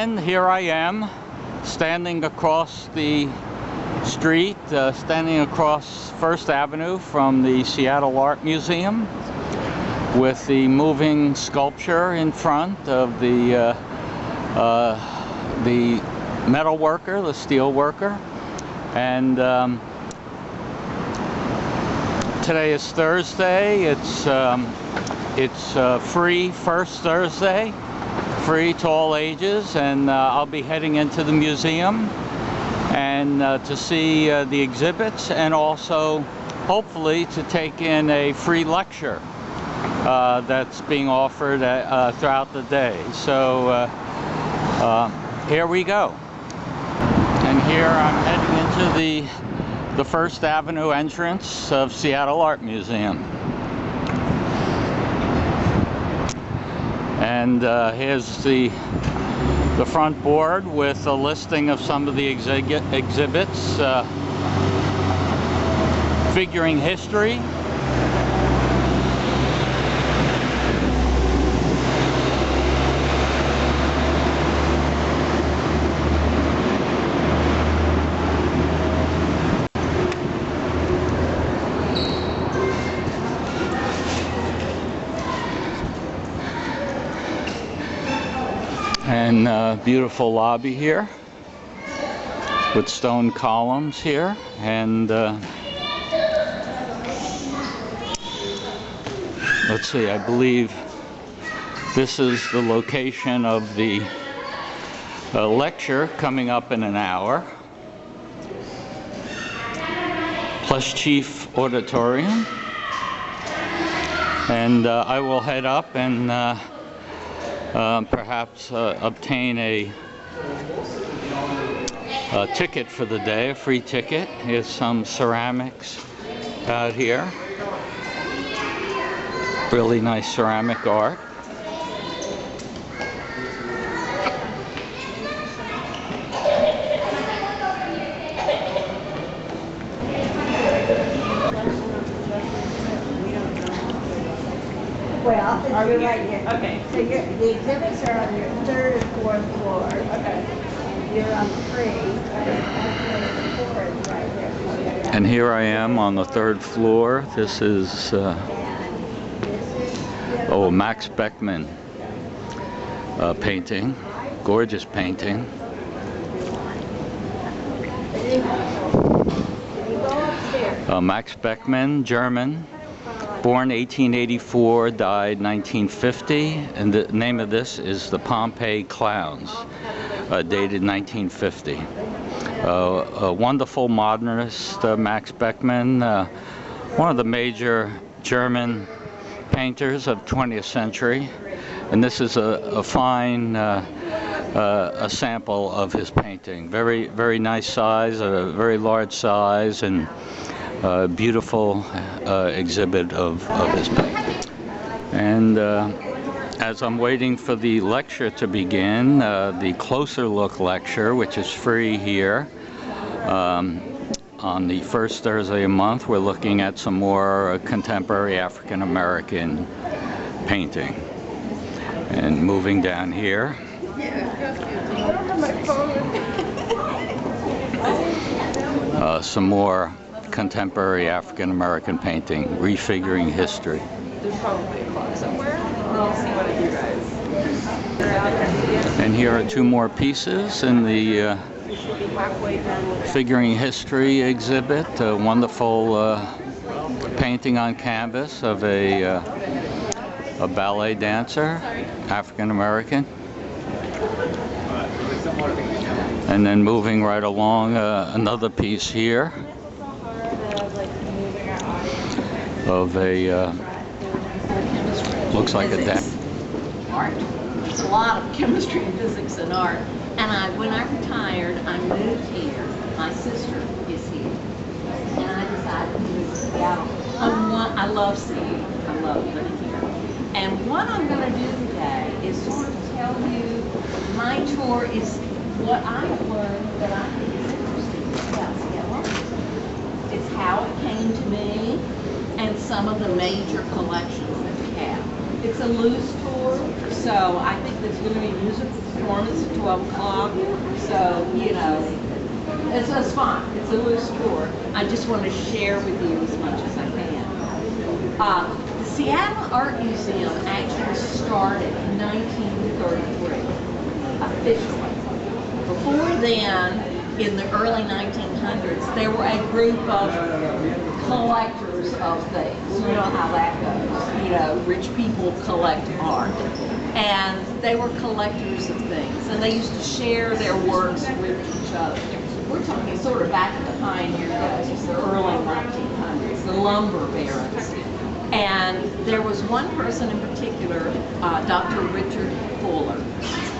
again, here I am, standing across the street, standing across First Avenue from the Seattle Art Museum, with the moving sculpture in front of the metal worker, the steel worker. And today is Thursday. It's free first Thursday, free to all ages, and I'll be heading into the museum and to see the exhibits, and also hopefully to take in a free lecture that's being offered throughout the day. So here we go. And here I'm heading into the First Avenue entrance of Seattle Art Museum. And here's the front board with a listing of some of the exhibits, figuring history, and beautiful lobby here with stone columns here, and let's see, I believe this is the location of the lecture coming up in an hour, plus Chief Auditorium. And I will head up and perhaps obtain a ticket for the day, a free ticket. Here's some ceramics out here. Really nice ceramic art. Well, you're right here. Okay. So the exhibits are on your third and fourth floor. Okay. You're on three. The four is right there. And here I am on the third floor. This is Max Beckmann painting, gorgeous painting. Max Beckmann, German, born 1884, died 1950, and the name of this is the Pompeii Clowns, dated 1950. A wonderful modernist, Max Beckmann, one of the major German painters of 20th century, and this is a fine a sample of his painting. Very, very nice size, a very large size, and beautiful exhibit of his painting. And as I'm waiting for the lecture to begin, the Closer Look lecture, which is free here, on the first Thursday a month, we're looking at some more contemporary African American painting. And moving down here, some more contemporary African American painting, refiguring history. There's probably a clock somewhere. I'll see what I do, guys. And here are two more pieces in the figuring history exhibit. A wonderful painting on canvas of a ballet dancer, African American. And then moving right along, another piece here of a looks like a art. There's a lot of chemistry and physics and art. And when I retired, I moved here. My sister is here. And I decided to move to Seattle. I love Seattle. I love living here. And what I'm going to do today is sort of tell you, my tour is what I've learned that I think is interesting about Seattle. It's how it came to me and some of the major collections that we have. It's a loose tour, so I think there's going to be musical performance at 12 o'clock. So, you know, it's fun. It's a loose tour. I just want to share with you as much as I can. The Seattle Art Museum actually started in 1933, officially. Before then, in the early 1900s, there were a group of collectors of things. You know how that goes. You know, rich people collect art. And they were collectors of things. And they used to share their works with each other. We're talking sort of back in the pioneer days, the early 1900s, the lumber barons. And there was one person in particular, Dr. Richard Fuller,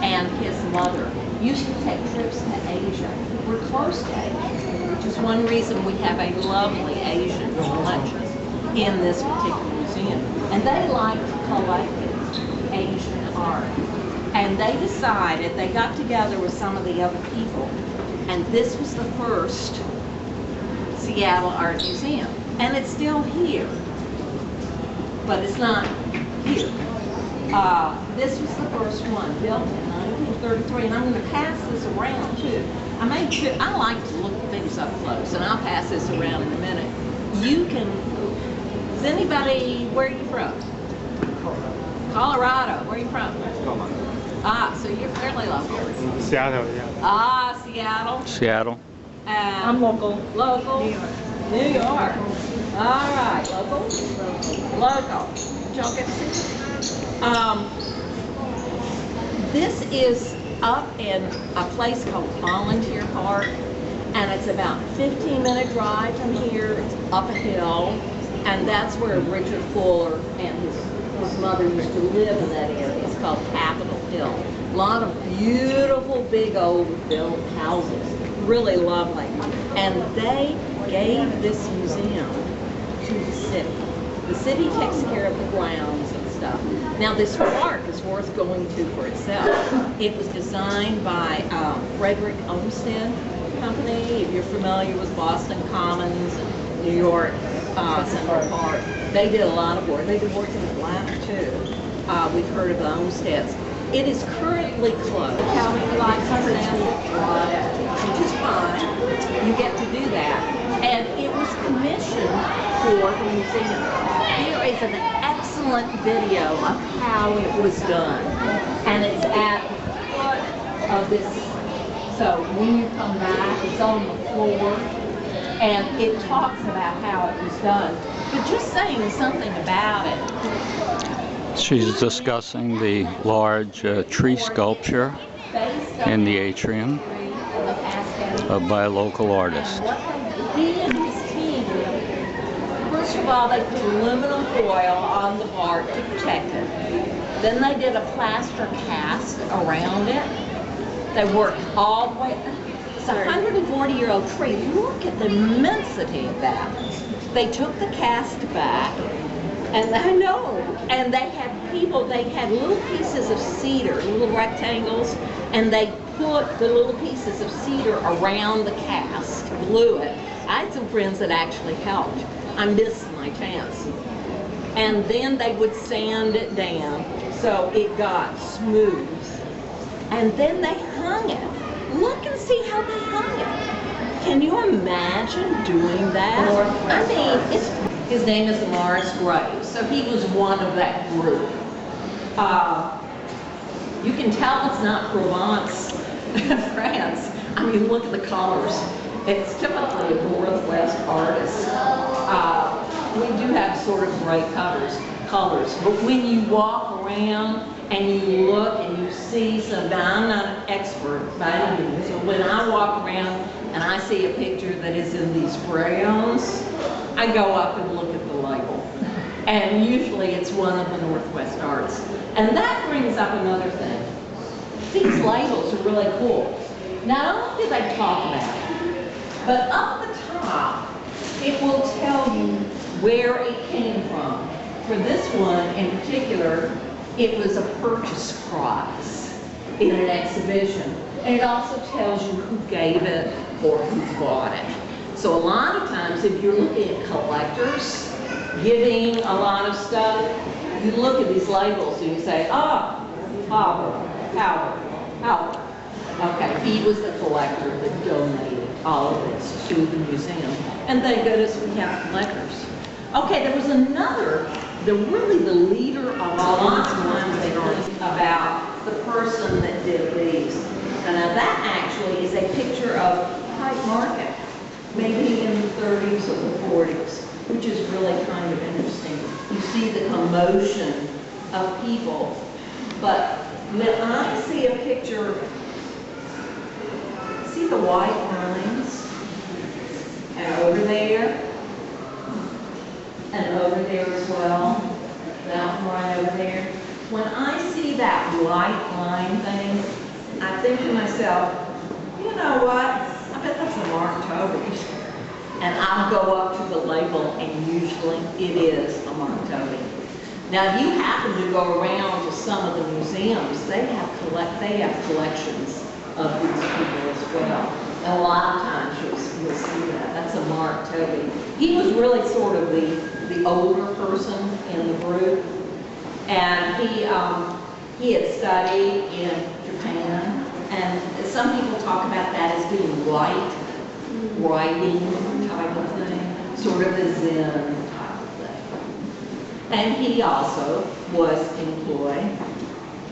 and his mother used to take trips to Asia. We're close to Asia, which is one reason we have a lovely Asian collection in this particular museum. And they liked collecting Asian art. And they decided, they got together with some of the other people, and this was the first Seattle Art Museum. And it's still here, but it's not here. This was the first one, built in 1933, and I'm going to pass this around too. I like to look at things up close, and I'll pass this around in a minute. You can, is anybody, where are you from? Colorado. Where are you from? Ah, so you're fairly local. Seattle, yeah. Ah, Seattle. Seattle. I'm local. Local. New York. New York. All right, local. Local. Did y'all get to see? This is up in a place called Volunteer Park, and it's about a 15-minute drive from here. It's up a hill, and that's where Richard Fuller and his mother used to live in that area. It's called Capitol Hill. A lot of beautiful, big, old built houses. Really lovely. And they gave this museum to the city. The city takes care of the grounds and stuff. Now, this park is worth going to for itself. It was designed by Frederick Olmsted Company. If you're familiar with Boston Commons and New York Central Park, they did a lot of work. They did work in Atlanta too. We've heard of the Olmsteds. It is currently closed. How many likes are there? Which is fine. You get to do that. And it was commissioned for the museum. Here is an excellent video of how it was done. And it's at the foot of this. So when you come back, it's on the floor. And it talks about how it was done. But just saying something about it. She's discussing the large tree sculpture in the atrium by a local artist. He and his team, first of all, they put aluminum foil on the bark to protect it. Then they did a plaster cast around it. They worked all the way. It's a 140-year-old tree. Look at the immensity of that. They took the cast back, and I know, and they had little pieces of cedar, little rectangles, and they put the little pieces of cedar around the cast, glue it. I had some friends that actually helped. I missed my chance. And then they would sand it down so it got smooth. And then they hung it. Look and see how they hung it. Can you imagine doing that? I mean, his name is Morris Graves, so he was one of that group. You can tell it's not Provence, France. I mean, look at the colors. It's typically a Northwest artist. We do have sort of bright colors, but when you walk around and you look and you see some, now I'm not an expert by any means, so when I walk around and I see a picture that is in these crayons, I go up and look at the label. And usually it's one of the Northwest artists. And that brings up another thing. These labels are really cool. Not only do they talk about it, but up at the top, it will tell you where it came from. For this one in particular, it was a purchase prize in an exhibition. And it also tells you who gave it or who bought it. So a lot of times, if you're looking at collectors giving a lot of stuff, you look at these labels and you say, ah, Howard. Okay, he was the collector that donated all of this to the museum. And thank goodness we have collectors. Okay, there was another, really the leader of a lot of times they think about the person that did these. And now that actually is a picture of Hyde Market, maybe in the 30s or the 40s, which is really kind of interesting. You see the commotion of people, but when I see a picture, see the white lines, and over there as well, that line over there. When I see that white line thing, I think to myself, you know what? I bet that's a Mark Tobey. And I'll go up to the label, and usually it is a Mark Tobey. Now, if you happen to go around to some of the museums, they have collections of these people as well. And a lot of times you'll see that. That's a Mark Tobey. He was really sort of the older person in the group, and he had studied in Japan, and some people talk about that as being writing type of thing, sort of a Zen type of thing. And he also was employed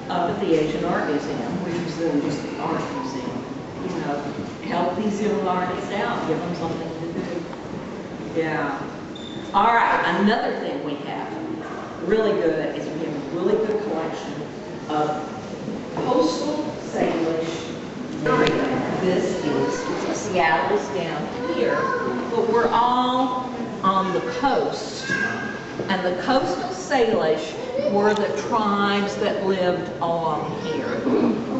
up at the Asian Art Museum, which was then just the art museum. You know, help these young artists out, give them something to do. Yeah. All right, another thing we have, really good, is we have a really good collection of postal Salish. This is Seattle's down here, but we're all on the coast. And the coastal Salish were the tribes that lived along here.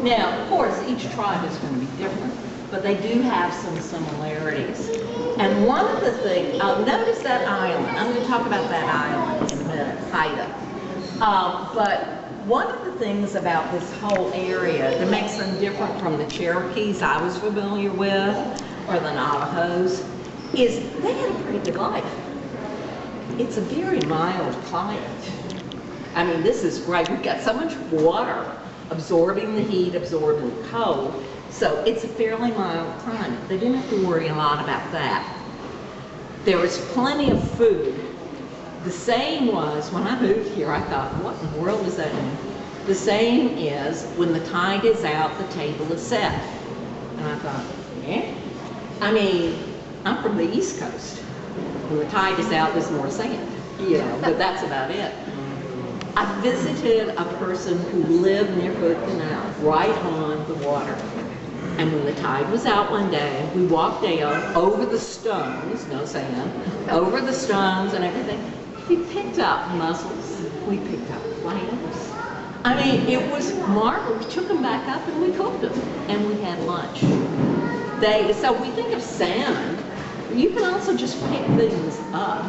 Now, of course, each tribe is going to be different, but they do have some similarities. And one of the things, notice that island. I'm going to talk about that island in a minute, Haida. But one of the things about this whole area that makes them different from the Cherokees I was familiar with, or the Navajos, is they had a pretty good life. It's a very mild climate. I mean, this is great. We've got so much water absorbing the heat, absorbing the cold, so it's a fairly mild climate. They didn't have to worry a lot about that. There was plenty of food. The saying was, when I moved here, I thought, what in the world does that mean? The saying is, when the tide is out, the table is set. And I thought, yeah? I mean, I'm from the East Coast. When the tide is out, there's more sand, you know, but that's about it. I visited a person who lived near Hood Canal, right on the water. And when the tide was out one day, we walked down over the stones, no sand, over the stones and everything. We picked up mussels, we picked up clams. I mean, it was marvelous. We took them back up and we cooked them, and we had lunch. So we think of salmon, you can also just pick things up.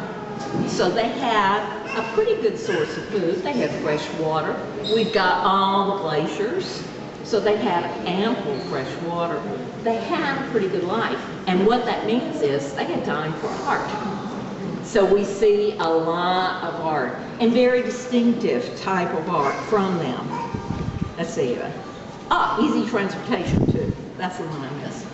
So they had a pretty good source of food. They had fresh water. We've got all the glaciers, so they had ample fresh water. They had a pretty good life. And what that means is they had time for art. So we see a lot of art, and very distinctive type of art from them. Let's see. Easy transportation too. That's the one I missed.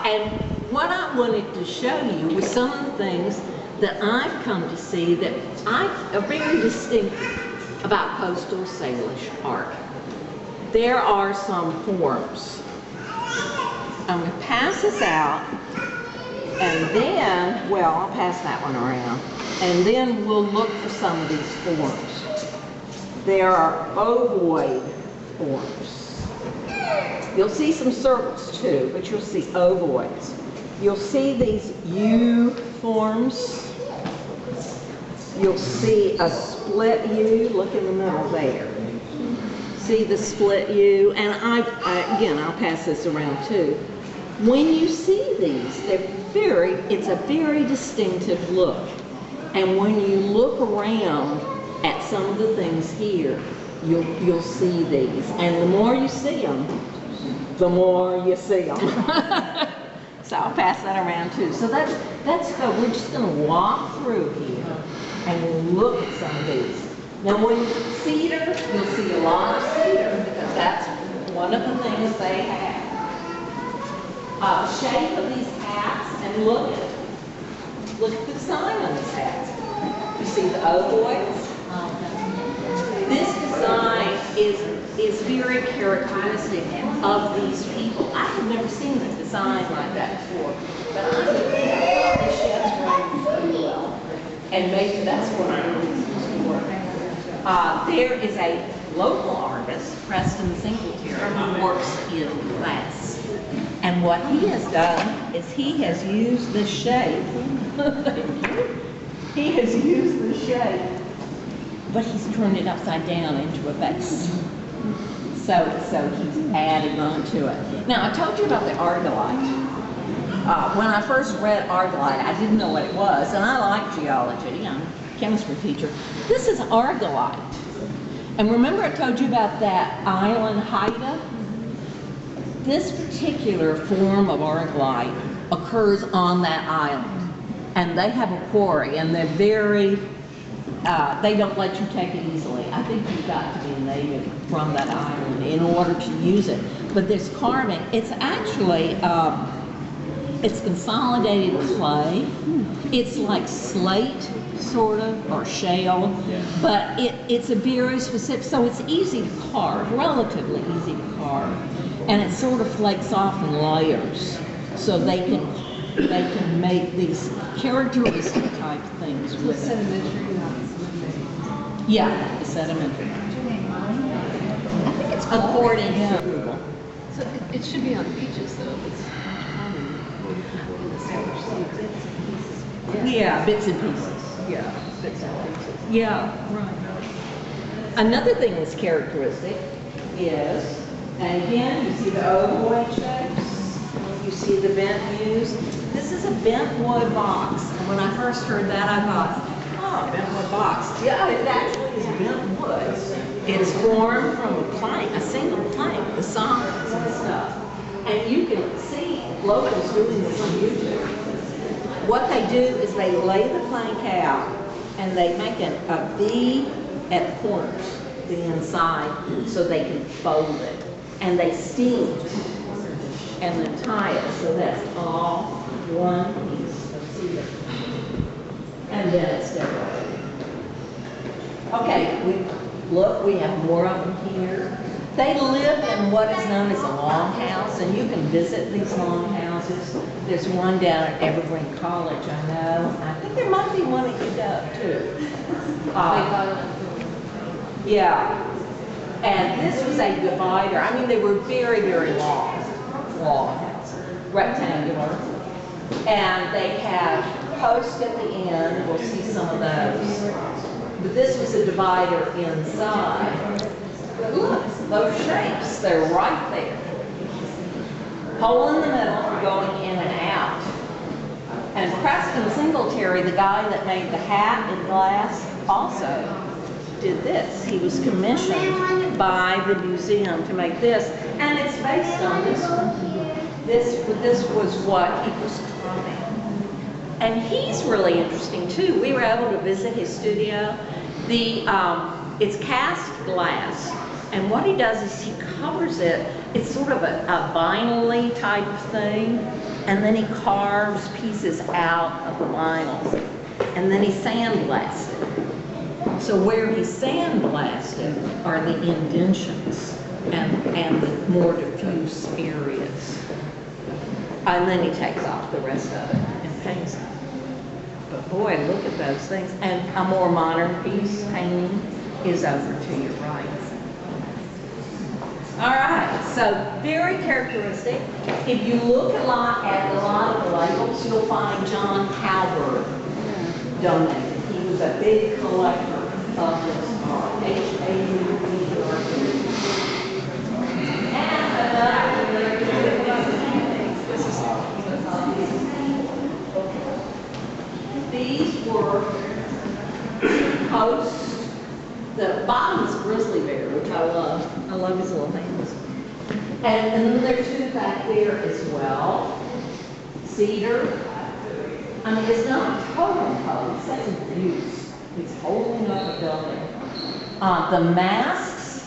And what I wanted to show you was some of the things that I've come to see that are very distinctive about coastal Salish art. There are some forms. I'm going to pass this out, and then, well, I'll pass that one around, and then we'll look for some of these forms. There are ovoid forms. You'll see some circles too, but you'll see ovoids. You'll see these U forms. You'll see a split U. Look in the middle there. See the split U? And again, I'll pass this around too. When you see these, it's a very distinctive look. And when you look around at some of the things here, you'll see these. And the more you see them, the more you see them. So I'll pass that around too. So that's good. We're just going to walk through here and look at some of these. Now when cedar, you'll see a lot of cedar because that's one of the things they have. The shape of these hats, and look at the design on these hats. You see the ovoids? This design is very characteristic of these people. I have never seen a design like that before, but I thought this shed's running pretty well, and maybe that's what I'm looking for. There is a local artist, Preston Singletary, who works in glass. And what he has done is he has used the shape. He has used the shape, but he's turned it upside down into a vase. So he's adding on to it. Now, I told you about the argillite. When I first read argillite, I didn't know what it was, and I like geology. I'm a chemistry teacher. This is argillite. And remember I told you about that island Haida? This particular form of argillite occurs on that island, and they have a quarry, and they're very, they don't let you take it easily. I think you've got to be a native from that island in order to use it. But this carving, it's actually, it's consolidated clay. It's like slate, sort of, or shale, but it's a very specific, so it's easy to carve, relatively easy to carve. And it sort of flakes off in layers, so they can make these characteristic type things with it. Sedimentary, not cemented. Yeah, the sedimentary. I think it's according to Google. So it should be on beaches though. It's common in the Salish Sea. Yeah, bits and pieces. Yeah, bits and pieces. Yeah, right. Another thing that's characteristic is, and again, you see the ovoid shapes, you see the bent views. This is a bent wood box, and when I first heard that, I thought, oh, bent wood box. Yeah, it actually is bent wood. It's formed from a plank, a single plank, the sockets and stuff. And you can see locals doing this on YouTube. What they do is they lay the plank out, and they make a V at the corners, the inside, so they can fold it. And they steam it, and then tie it, so that's all one piece of cedar. And then it's decorated. Okay, we have more of them here. They live in what is known as a longhouse, and you can visit these longhouses. There's one down at Evergreen College, I know. I think there might be one at UW too. Yeah. And this was a divider. I mean, they were very, very long houses, rectangular. And they had posts at the end. We'll see some of those. But this was a divider inside. But look, those shapes, they're right there. Hole in the middle for going in and out. And Preston Singletary, the guy that made the hat in glass, also did this. He was commissioned by the museum to make this, and it's based on this one. This was what he was carving. And he's really interesting too. We were able to visit his studio. It's cast glass, and what he does is he covers it. It's sort of a vinyl-y type of thing, and then he carves pieces out of the vinyls, and then he sandblasts it. So where he sandblasted are the indentions and the more diffuse areas. And then he takes off the rest of it and paints it. But boy, look at those things. And a more modern piece painting is over to your right. All right, so very characteristic. If you look a lot at a lot of the labels, you'll find John Halberd donated. He was a big collector of this art, H-A-U-B-E-R. And another these were posts. The bottom is grizzly bear, which I love. I love his little hands. And then there's two back there as well. Cedar. I mean, it's not a totem pole, it's an abuse. It's holding up a building. The masks,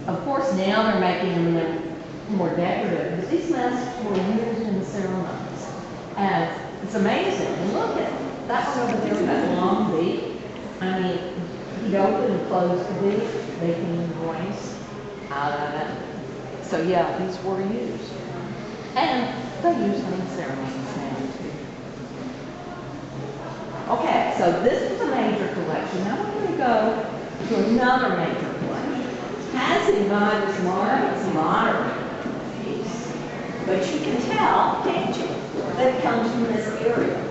of course, now they're making them more decorative, but these masks were used in the ceremonies. And it's amazing. And look at that one over there with that long beak. I mean, he'd open and close the beak, making a voice out of it. So yeah, these were used. And they use them in ceremonies now too. Okay, so this was a major collection. Now we're going to go to another major collection. Passing by this marvelous modern piece, but you can tell, can't you, that it comes from this area.